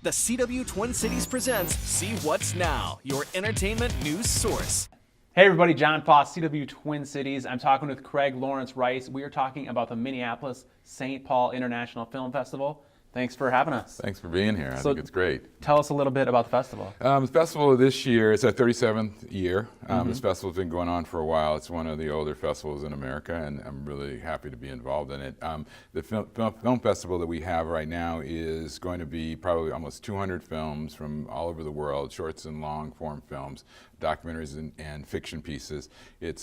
The CW Twin Cities presents See What's Now, your entertainment news source. Hey everybody, John Foss, CW Twin Cities. I'm talking with Craig Lawrence Rice. We are talking about the Minneapolis St. Paul International Film Festival. Thanks for having us. Thanks for being here. I think it's great. Tell us a little bit about the festival. The festival this year, it's our 37th year. This festival's been going on for a while. It's one of the older festivals in America, and I'm really happy to be involved in it. The film festival that we have right now is going to be probably almost 200 films from all over the world, shorts and long form films, documentaries and fiction pieces.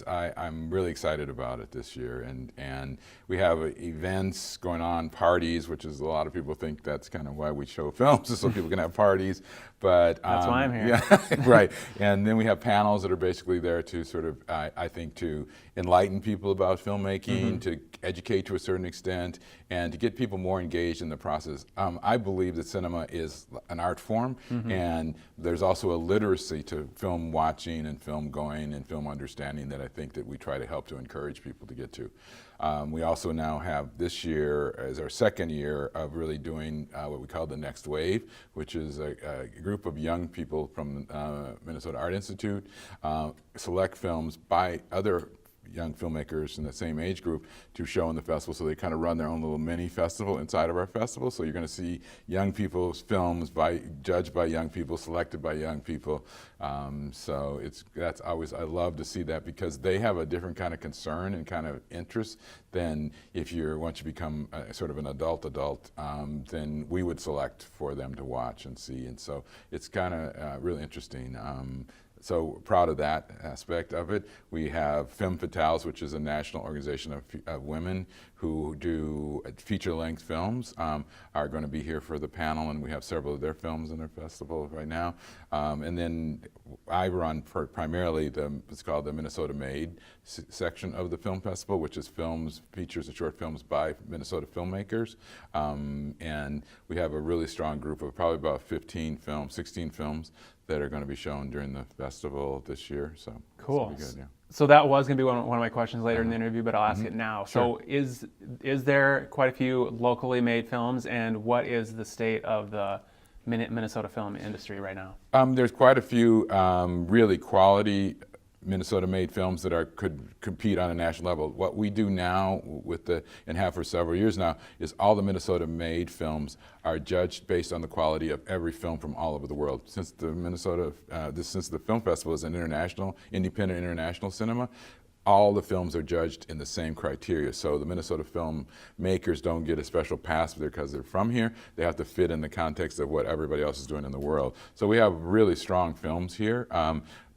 I'm really excited about it this year, and we have events going on, parties, which is a lot of people think that's kind of why we show films, so people can have parties. But that's why I'm here. Yeah, right. And then we have panels that are basically there to sort of, I think, to enlighten people about filmmaking, to educate to a certain extent, and to get people more engaged in the process. I believe that cinema is an art form, and there's also a literacy to film watching and film going and film understanding that I think that we try to help to encourage people to get to. We also now have this year as our second year of really doing what we call the Next Wave, which is a group of young people from Minnesota Art Institute, select films by other young filmmakers in the same age group to show in the festival, so they kind of run their own little mini festival inside of our festival. So you're going to see young people's films judged by young people, selected by young people. So that's always, I love to see that, because they have a different kind of concern and kind of interest than once you become sort of an adult, then we would select for them to watch and see. And so it's kind of really interesting. So proud of that aspect of it. We have Femme Fatales, which is a national organization of women who do feature-length films, are going to be here for the panel, and we have several of their films in our festival right now. And then I run primarily what's called the Minnesota Made section of the film festival, which is features and short films by Minnesota filmmakers. And we have a really strong group of probably about 16 films that are going to be shown during the festival this year. So cool. Be good, yeah. So that was going to be one of my questions later in the interview, but I'll ask it now. Sure. So is there quite a few locally made films, and what is the state of the Minnesota film industry right now? There's quite a few really quality Minnesota-made films that could compete on a national level. What we do now and have for several years now is all the Minnesota-made films are judged based on the quality of every film from all over the world. Since the film festival is an independent international cinema, all the films are judged in the same criteria. So the Minnesota filmmakers don't get a special pass because they're from here. They have to fit in the context of what everybody else is doing in the world. So we have really strong films here.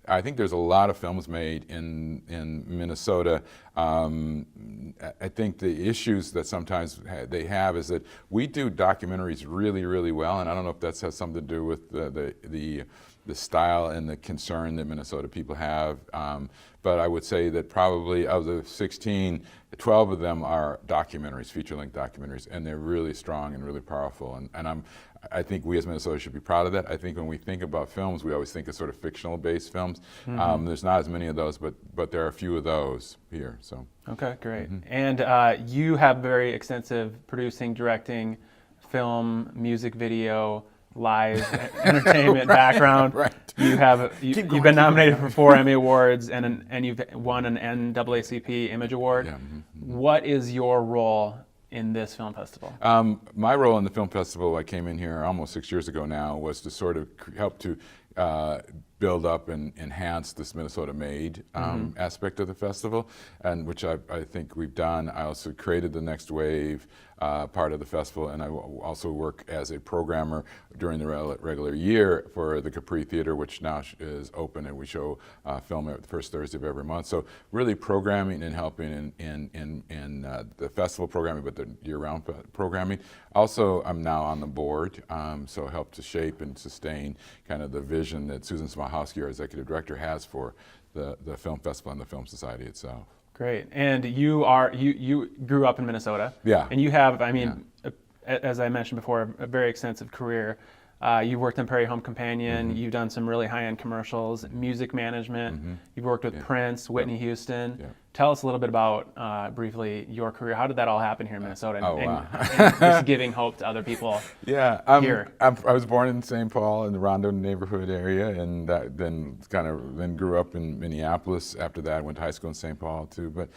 I think there's a lot of films made in Minnesota. I think the issues that sometimes they have is that we do documentaries really, really well, and I don't know if that has something to do with the style and the concern that Minnesota people have. But I would say that probably of the 16, 12 of them are documentaries, feature-length documentaries, and they're really strong and really powerful. And I think we as Minnesota should be proud of that. I think when we think about films, we always think of sort of fictional-based films. There's not as many of those, but there are a few of those here. So. Okay, great. And you have very extensive producing, directing, film, music video, live entertainment background. Right. You've been nominated for 4 Emmy Awards and you've won an NAACP Image Award. Yeah. What is your role in this film festival? My role in the film festival, I came in here almost 6 years ago now, was to sort of help to build up and enhance this Minnesota-made aspect of the festival, and which I think we've done. I also created the Next Wave part of the festival, and I also work as a programmer during the regular year for the Capri Theater, which now is open, and we show film at the first Thursday of every month. So really programming and helping in the festival programming, but the year-round programming. Also, I'm now on the board, so help to shape and sustain kind of the vision that Susan Smahowski, our executive director, has for the film festival and the Film Society itself. Great. And you grew up in Minnesota. Yeah. And you have, as I mentioned before, a very extensive career. You've worked on Prairie Home Companion. You've done some really high-end commercials, music management. You've worked with Prince, Whitney Houston. Yeah. tell us a little bit about, briefly, your career. How did that all happen here in Minnesota? Oh, wow. and just giving hope to other people here. I was born in St. Paul in the Rondo neighborhood area, and then grew up in Minneapolis. After that, I went to high school in St. Paul too. But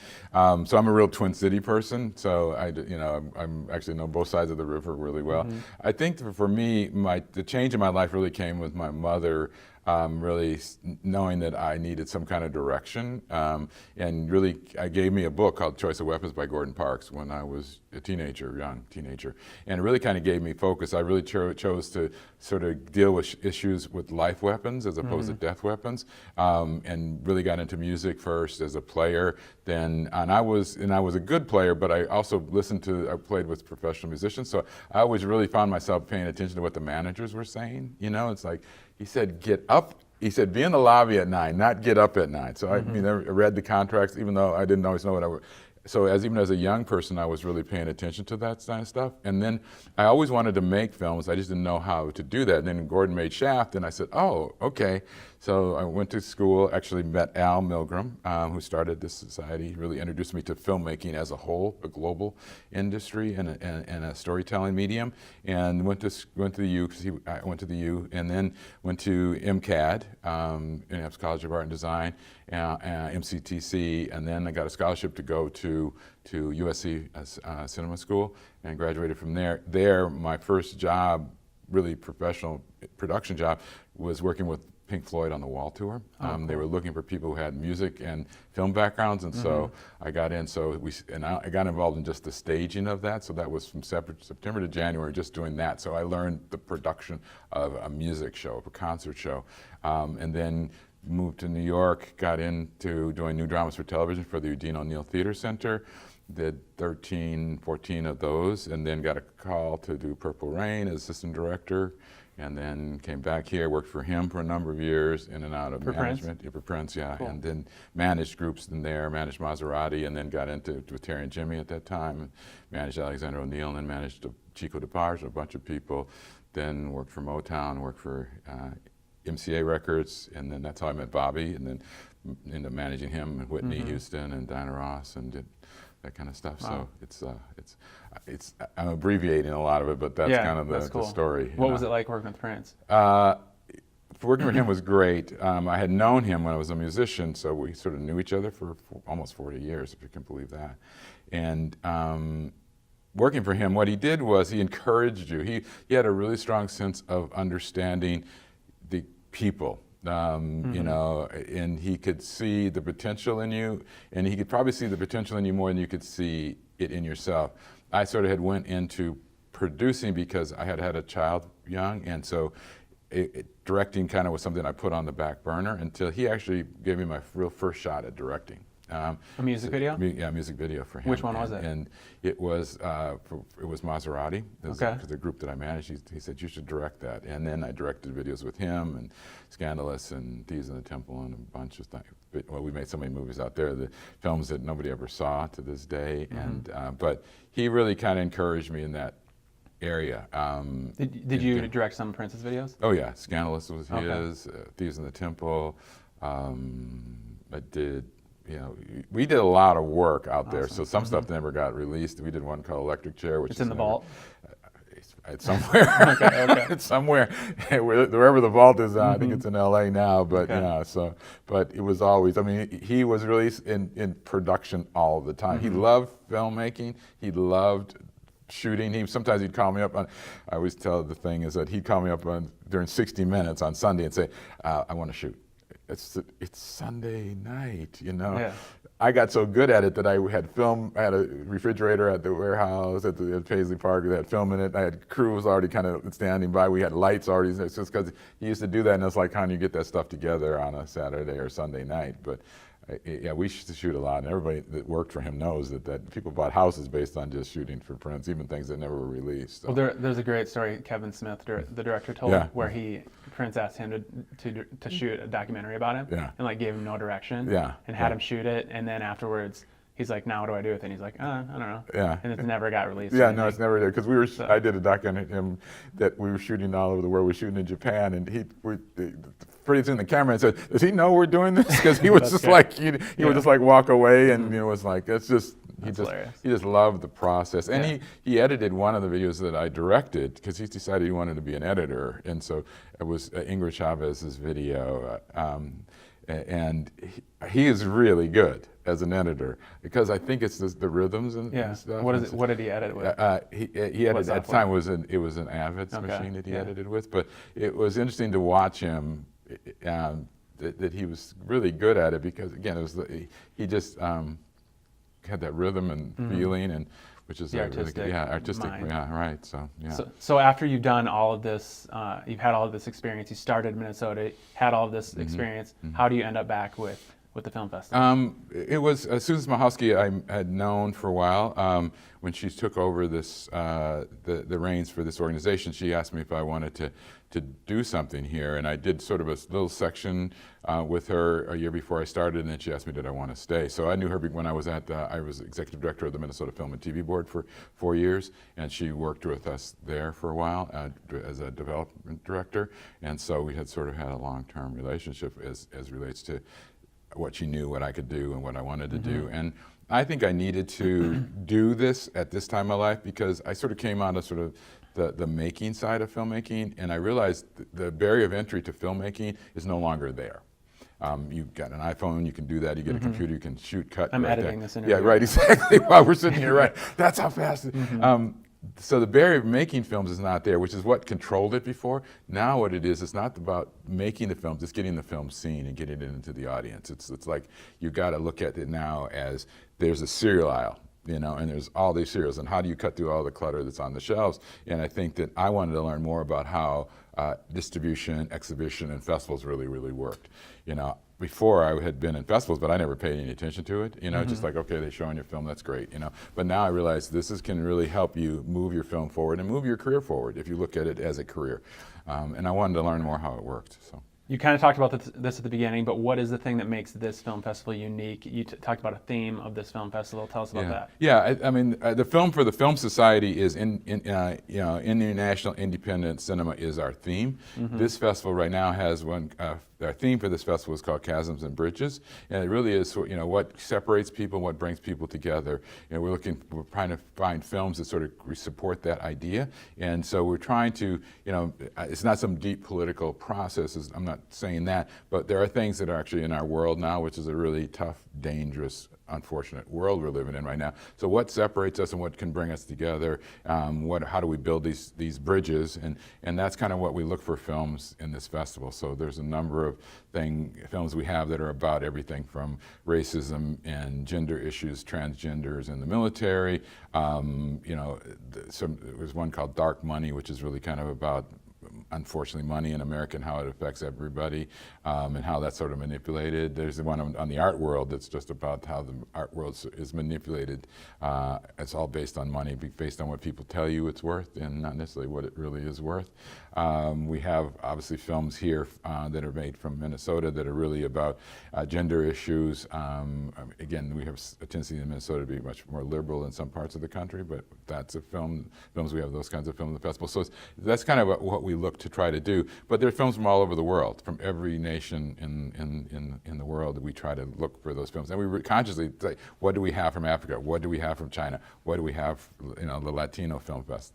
so I'm a real Twin City person. So I'm actually know both sides of the river really well. I think for me, the change in my life really came with my mother. Really knowing that I needed some kind of direction, and really gave me a book called Choice of Weapons by Gordon Parks when I was a young teenager, and it really kind of gave me focus. I really chose to sort of deal with issues with life weapons as opposed to death weapons, and really got into music first as a player. And I was a good player, but I also I played with professional musicians, so I always really found myself paying attention to what the managers were saying. It's like, he said, get up. He said, be in the lobby at 9, not get up at 9. So I read the contracts, even though I didn't always know what I would. So even as a young person, I was really paying attention to that kind of stuff. And then I always wanted to make films. I just didn't know how to do that. And then Gordon made Shaft, and I said, oh, okay. So I went to school, actually met Al Milgram, who started this society. He really introduced me to filmmaking as a whole, a global industry and a storytelling medium. And went to the U, I went to the U, and then went to MCAD, Minneapolis College of Art and Design, MCTC, and then I got a scholarship to go to USC Cinema School, and graduated from there. There, my first job, really professional production job, was working with Pink Floyd on the Wall Tour. Cool. They were looking for people who had music and film backgrounds, and so I got in. I got involved in just the staging of that. So that was from September to January, just doing that. So I learned the production of a music show, of a concert show, and then moved to New York. Got into doing new dramas for television for the Eugene O'Neill Theater Center. Did 13, 14 of those, and then got a call to do Purple Rain as assistant director. And then came back here, worked for him for a number of years, in and out of management. For Prince, yeah. Cool. And then managed groups in there, managed Maserati, and then got into with Terry and Jimmy at that time, and managed Alexander O'Neill, and then managed Chico DeBarge and a bunch of people. Then worked for Motown, worked for MCA Records, and then that's how I met Bobby, and then ended up managing him and Whitney Houston and Diana Ross, and did that kind of stuff. Wow. So it's I'm abbreviating a lot of it, but that's kind of the story. What was it like working with Prince? Working with him was great. I had known him when I was a musician, so we sort of knew each other for almost 40 years, if you can believe that. And working for him, what he did was he encouraged you. He had a really strong sense of understanding the people. And he could see the potential in you, and he could probably see the potential in you more than you could see it in yourself. I sort of had went into producing because I had a child young, and so directing kind of was something I put on the back burner until he actually gave me my real first shot at directing. A music video? Yeah, a music video for him. Which one was it? And it was Maserati. The group that I managed. He said, you should direct that. And then I directed videos with him, and Scandalous, and Thieves in the Temple, and a bunch of things. Well, we made so many movies out there, the films that nobody ever saw to this day. And but he really kind of encouraged me in that area. Did you direct some Prince's videos? Oh yeah, Scandalous was his. Thieves in the Temple. I did. We did a lot of work out there, so some stuff never got released. We did one called Electric Chair, which is in the vault. It's somewhere. It's somewhere wherever the vault is. I think it's in LA now, but but it was always. I mean, he was really in production all the time. He loved filmmaking. He loved shooting. Sometimes he'd call me up on. I always tell the thing is that he'd call me up during 60 Minutes on Sunday and say, "I want to shoot." It's Sunday night, Yeah. I got so good at it that I had a refrigerator at the warehouse at Paisley Park that had film in it. I had crews already kind of standing by. We had lights already. It's just because he used to do that, and it's like, how do you get that stuff together on a Saturday or Sunday night? But yeah, we used to shoot a lot, and everybody that worked for him knows that people bought houses based on just shooting for Prince, even things that never were released. So. Well, there's a great story Kevin Smith, the director, told where Prince asked him to shoot a documentary about him, and like gave him no direction, and had him shoot it, and then afterwards he's like, now what do I do with it? And he's like, I don't know. Yeah. And it never got released. Yeah, no, it's never there because we were. I did a doc on him that we were shooting all over the world. We were shooting in Japan, and Freddie's in the camera and said, "Does he know we're doing this?" Because he was just good. like he would just like walk away, and was like, "It's just." He just loved the process, and he edited one of the videos that I directed because he decided he wanted to be an editor, and so it was Ingrid Chavez's video, and he is really good as an editor because I think it's the rhythms and stuff. What did he edit with? He edited at the time it was an Avid's machine that he edited with, but it was interesting to watch him. That he was really good at it because again it was he just had that rhythm and feeling, and which is artistic, really good, artistic, mind. right. So yeah. So after you've done all of this, you've had all of this experience. You started in Minnesota, had all of this experience. How do you end up back with the film festival? It was Susan Smahowski I had known for a while. When she took over this the reins for this organization, she asked me if I wanted to do something here, and I did sort of a little section with her a year before I started, and then she asked me did I want to stay. So I knew her when I was I was executive director of the Minnesota Film and TV Board for 4 years, and she worked with us there for a while as a development director, and so we had sort of had a long-term relationship as relates to what she knew, what I could do, and what I wanted to do. And I think I needed to do this at this time of my life because I sort of came out of sort of the making side of filmmaking, and I realized the barrier of entry to filmmaking is no longer there. You've got an iPhone, you can do that. You get a computer, you can shoot, cut. I'm right editing there. this interview. Yeah, right, exactly. While we're sitting here, right. That's how fast. So the barrier of making films is not there, which is what controlled it before. Now what it is, it's not about making the films, it's getting the film seen and getting it into the audience. It's like you got to look at it now as there's a cereal aisle, and there's all these cereals, and how do you cut through all the clutter that's on the shelves? And I think that I wanted to learn more about how distribution, exhibition, and festivals really, really worked. Before I had been in festivals, but I never paid any attention to it. Just like, okay, they're showing your film, that's great. But now I realize can really help you move your film forward and move your career forward if you look at it as a career. And I wanted to learn more how it worked. So. You kind of talked about this at the beginning, but what is the thing that makes this film festival unique? You talked about a theme of this film festival. Tell us about that. Yeah, I mean, the film for the Film Society is international independent cinema is our theme. This festival right now has one. Our theme for this festival is called Chasms and Bridges, and it really is what separates people, what brings people together. We're trying to find films that sort of support that idea, and so we're trying to it's not some deep political process. I'm not saying that, but there are things that are actually in our world now, which is a really tough, dangerous, unfortunate world we're living in right now. So what separates us and what can bring us together? How do we build these bridges? And that's kind of what we look for films in this festival. So there's a number of films we have that are about everything from racism and gender issues, transgenders in the military. There's one called Dark Money, which is really kind of about unfortunately money in America and how it affects everybody, and how that's sort of manipulated. There's the one on the art world that's just about how the art world is manipulated. It's all based on money, based on what people tell you it's worth and not necessarily what it really is worth. We have obviously films here that are made from Minnesota that are really about gender issues. Again, we have a tendency in Minnesota to be much more liberal in some parts of the country, but that's films we have those kinds of films in the festival. So that's kind of what we look to try to do. But there are films from all over the world, from every nation in the world that we try to look for those films. And we consciously say, what do we have from Africa? What do we have from China? What do we have, the Latino Film Fest?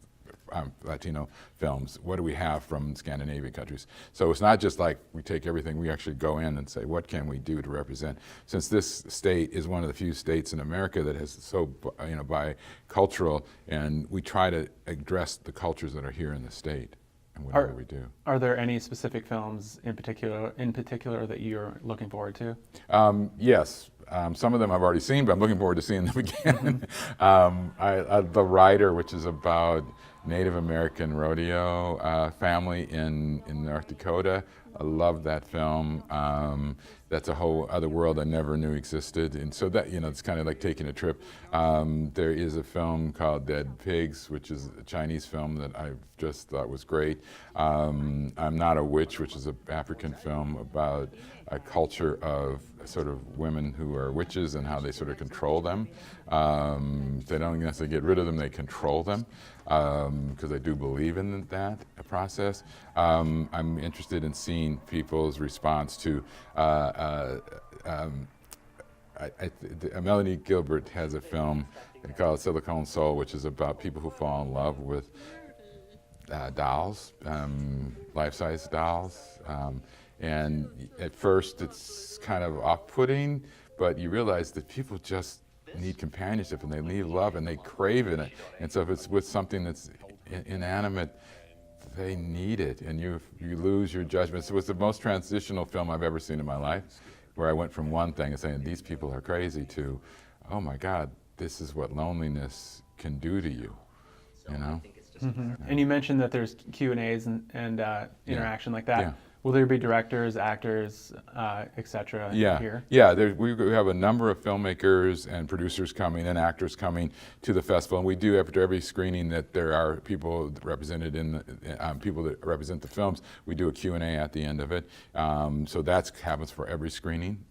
Latino films, what do we have from Scandinavian countries? So it's not just like we take everything, we actually go in and say, what can we do to represent? Since this state is one of the few states in America that has so, bicultural, and we try to address the cultures that are here in the state. And whatever we do. Are there any specific films in particular that you're looking forward to? Yes. Some of them I've already seen, but I'm looking forward to seeing them again. The Rider, which is about Native American rodeo family in North Dakota. I love that film. That's a whole other world I never knew existed, and so that, it's kind of like taking a trip. There is a film called Dead Pigs, which is a Chinese film that I just thought was great. I'm Not a Witch, which is an African film about a culture of sort of women who are witches and how they sort of control them. They don't necessarily get rid of them, they control them, because I do believe in that process. I'm interested in seeing people's response to Melanie Gilbert has a film called Silicone Soul, which is about people who fall in love with dolls, life-size dolls. And at first it's kind of off-putting, but you realize that people just need companionship and they need love and they crave it. And so if it's with something that's inanimate, they need it, and you lose your judgment. So it was the most transitional film I've ever seen in my life, where I went from one thing and saying, these people are crazy, to, oh my God, this is what loneliness can do to you, Mm-hmm. And you mentioned that there's Q&As and interaction like that. Yeah. Will there be directors, actors, etc. here? Yeah, we have a number of filmmakers and producers coming and actors coming to the festival, and we do after every screening that there are people represented in people that represent the films. We do a Q&A at the end of it, so that happens for every screening.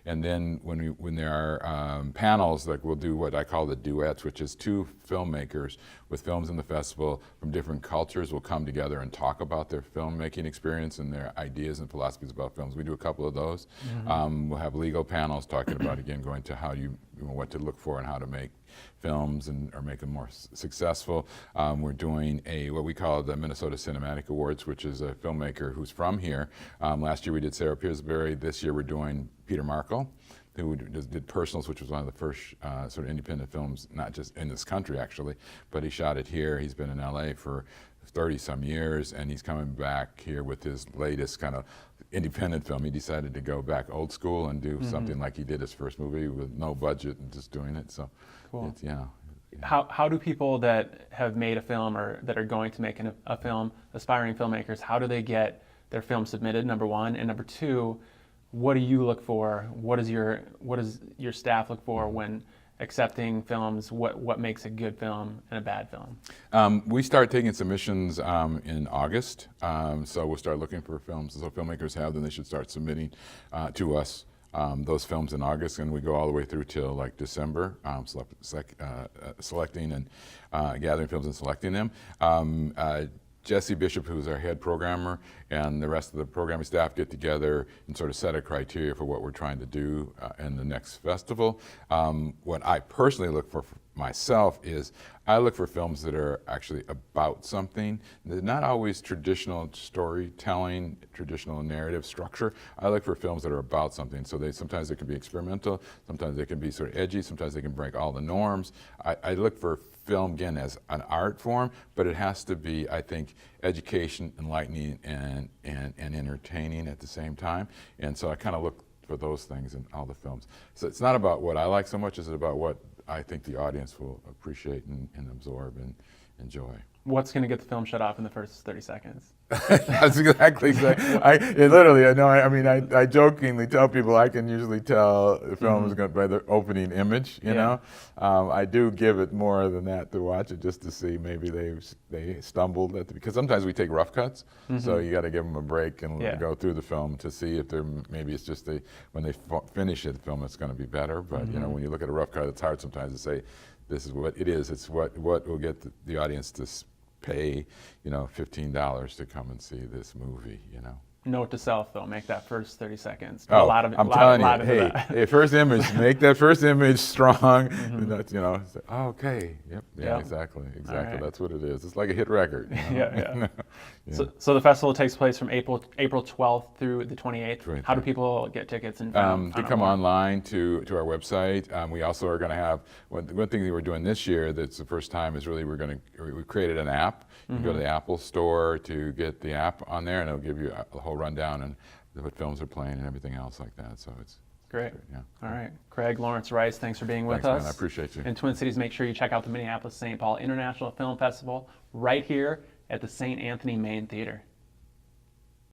And then when there are panels, like we'll do what I call the duets, which is two filmmakers with films in the festival from different cultures will come together and talk about their filmmaking experience and their ideas and philosophies about films. We do a couple of those. Mm-hmm. We'll have legal panels talking about, again, going to how what to look for and how to make films or make them more successful. We're doing what we call the Minnesota Cinematic Awards, which is a filmmaker who's from here. Last year we did Sarah Pillsbury. This year we're doing Peter Markle, who did Personals, which was one of the first sort of independent films, not just in this country actually, but he shot it here. He's been in LA for 30-some years, and he's coming back here with his latest kind of independent film. He decided to go back old school and do something like he did his first movie with no budget and just doing it. So, cool. How do people that have made a film or that are going to make a film, aspiring filmmakers, how do they get their film submitted, number one? And number two, what do you look for? What does your staff look for when accepting films? What makes a good film and a bad film? We start taking submissions in August, so we'll start looking for films. So filmmakers have, then they should start submitting to us those films in August, and we go all the way through till like December, selecting and gathering films and selecting them. Jesse Bishop, who's our head programmer, and the rest of the programming staff get together and sort of set a criteria for what we're trying to do in the next festival. What I personally look for myself is I look for films that are actually about something. They're not always traditional storytelling, traditional narrative structure. I look for films that are about something. So sometimes they can be experimental, sometimes they can be sort of edgy, sometimes they can break all the norms. I look for film, again, as an art form, but it has to be, I think, education, enlightening, and entertaining at the same time. And so I kind of look for those things in all the films. So it's not about what I like so much as it's about what I think the audience will appreciate and absorb and enjoy. What's going to get the film shut off in the first 30 seconds? That's exactly. I jokingly tell people I can usually tell the film is going by the opening image. You know, I do give it more than that to watch it just to see maybe they stumbled because sometimes we take rough cuts, so you got to give them a break and go through the film to see if maybe it's just when they finish it, the film it's going to be better. But you know, when you look at a rough cut, it's hard sometimes to say this is what it is. It's what will get the audience to pay, $15 to come and see this movie, Note to self, though, make that first 30 seconds. I'm telling you, hey, first image, make that first image strong. Okay, exactly. Right. That's what it is. It's like a hit record. Yeah. So the festival takes place from April 12th through the 28th. Right. How do people get tickets? And they come online to our website. We also are going to have one thing that we're doing this year. That's the first time is really we created an app. You can go to the Apple Store to get the app on there, and it'll give you a whole rundown and what films are playing and everything else like that. So it's great. All right, Craig, Lawrence Rice, thanks for being with us. Man, I appreciate you. In Twin Cities, make sure you check out the Minneapolis St. Paul International Film Festival right here at the St. Anthony Main Theater.